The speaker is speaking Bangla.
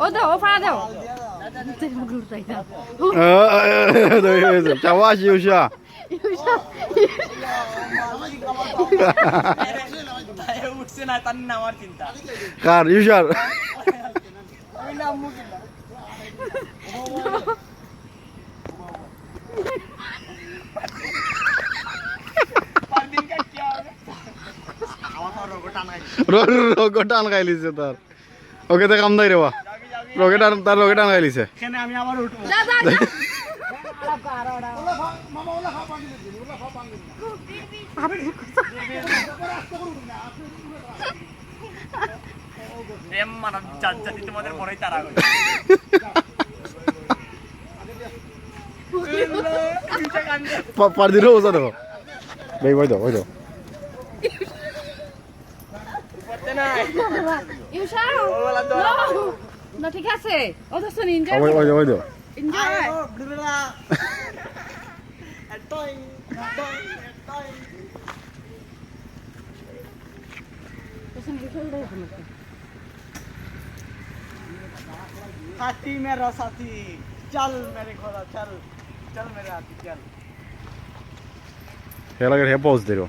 ও দাও ও ফাড়া দাও চাওয়াস ইউসা উঠছে না তার নামার চিন্তা কার ইউসার আমি নামবো কিনা রোগ টান খাই লিছে তার ওকে তো কাম নাই রে বা রোগে টান তার রোগে টান খাই লিছে এখানে আমি আবার উঠবো যা যা তোমাদের মনেই তারা পার দিলে ওজা দেখো ভাই ভাই দাও ভাই দাও ইউশা না ঠিক আছে ও তো শুন এনজয় ভাই ভাই ভাই দাও এনজয় साथी मेरा साथी चल मेरे घोड़ा चल चल मेरे हाथी चल हे लगे हे पहुंच दे रो